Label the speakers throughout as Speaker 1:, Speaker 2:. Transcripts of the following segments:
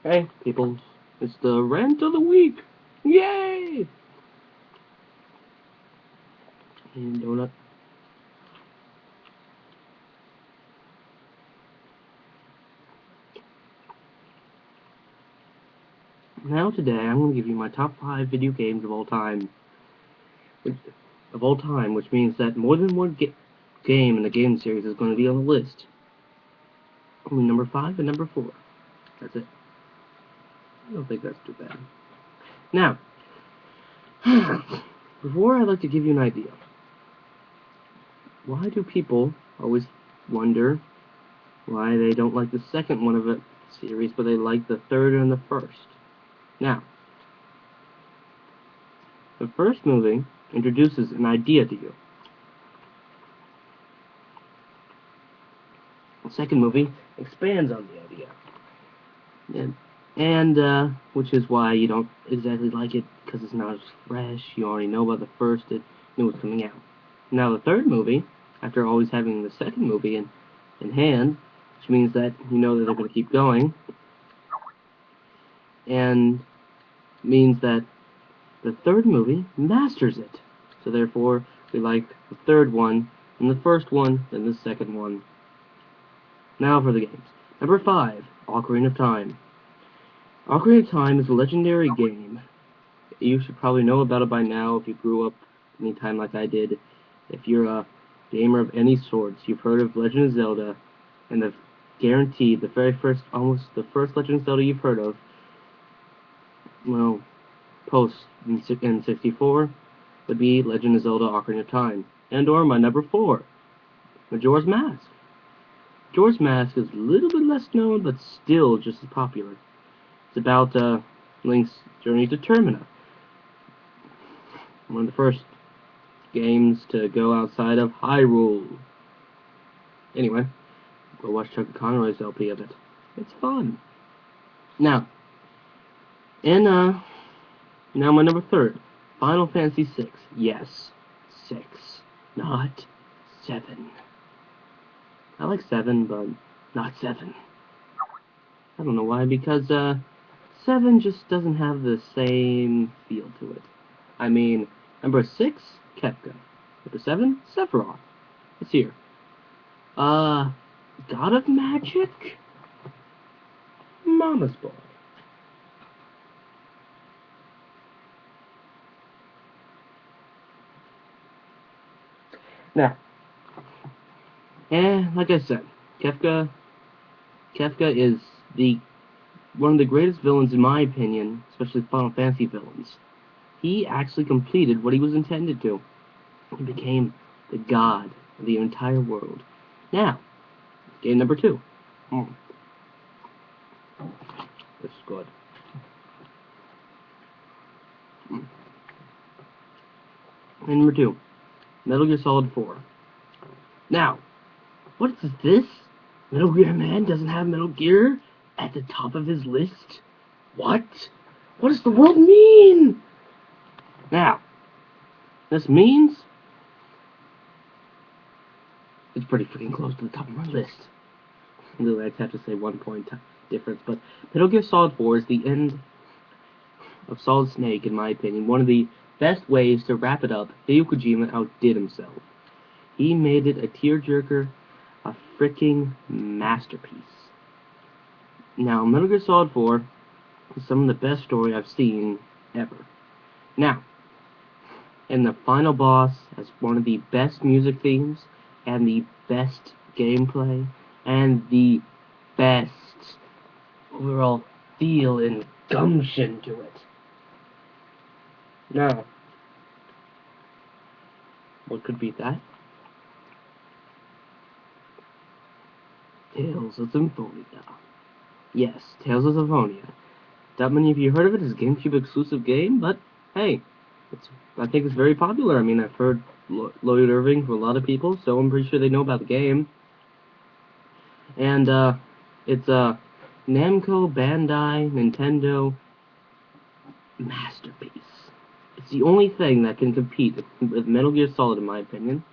Speaker 1: Hey, people, it's the rant of the week. Yay! And donut. Now today, I'm going to give you my top 5 video games of all time. Which means that more than one game in the game series is going to be on the list. Only number 5 and number 4. That's it. I don't think that's too bad. Now, before I'd like to give you an idea. Why do people always wonder why they don't like the second one of a series, but they like the third and the first? Now, the first movie introduces an idea to you. The second movie expands on the idea. And which is why you don't exactly like it, because it's not as fresh. You already know about the first, it knew it was coming out. Now the third movie, after always having the second movie in hand, which means that you know that they're going to keep going, and means that the third movie masters it. So therefore, we like the third one, and the first one, then the second one. Now for the games. Number 5, Ocarina of Time. Ocarina of Time is a legendary game. You should probably know about it by now if you grew up any time like I did. If you're a gamer of any sorts, you've heard of Legend of Zelda, and guaranteed the very first, almost the first Legend of Zelda you've heard of, well, post in 64, would be Legend of Zelda Ocarina of Time. And/or my number 4, Majora's Mask. Majora's Mask is a little bit less known, but still just as popular. It's about Link's journey to Termina. One of the first games to go outside of Hyrule. Anyway, go watch Chuck Conroy's LP of it. It's fun. Now my number 3, Final Fantasy VI. Yes, 6, not 7. I like 7, but not 7. I don't know why, because 7 just doesn't have the same feel to it. I mean, number 6, Kefka. Number 7, Sephiroth. It's here. God of Magic? Mama's Boy. Now, like I said, Kefka is one of the greatest villains in my opinion, especially Final Fantasy villains. He actually completed what he was intended to. He became the god of the entire world. Now, game number 2. This is good. And number 2, Metal Gear Solid 4. Now, what is this? Metal Gear Man doesn't have Metal Gear at the top of his list? What? What does the world mean? Now, this means it's pretty freaking close to the top of my list. Really, I'd have to say 1 point difference, but Metal Gear Solid 4 is the end of Solid Snake, in my opinion. One of the best ways to wrap it up. Hideo Kojima outdid himself. He made it a tearjerker, a freaking masterpiece. Now, Metal Gear Solid 4 is some of the best story I've seen ever. Now, and the final boss has one of the best music themes, and the best gameplay, and the best overall feel and gumption to it. Now, what could beat that? Tales of Symphonia. Yes, Tales of Symphonia. Not many of you heard of it. It's a GameCube exclusive game, but hey, I think it's very popular. I mean, I've heard Lloyd Irving from a lot of people, so I'm pretty sure they know about the game. And it's a Namco Bandai Nintendo masterpiece. It's the only thing that can compete with Metal Gear Solid, in my opinion.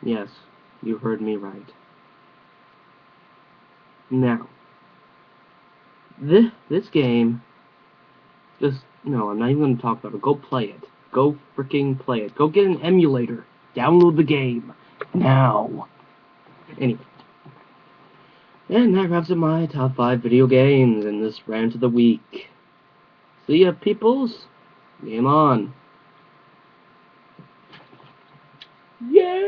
Speaker 1: Yes, you heard me right. Now, This game, just, no, I'm not even going to talk about it. Go play it. Go freaking play it. Go get an emulator. Download the game. Now. Anyway. And that wraps up my top 5 video games in this rant of the week. See ya, peoples. Game on. Yeah!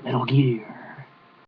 Speaker 1: Metal Gear.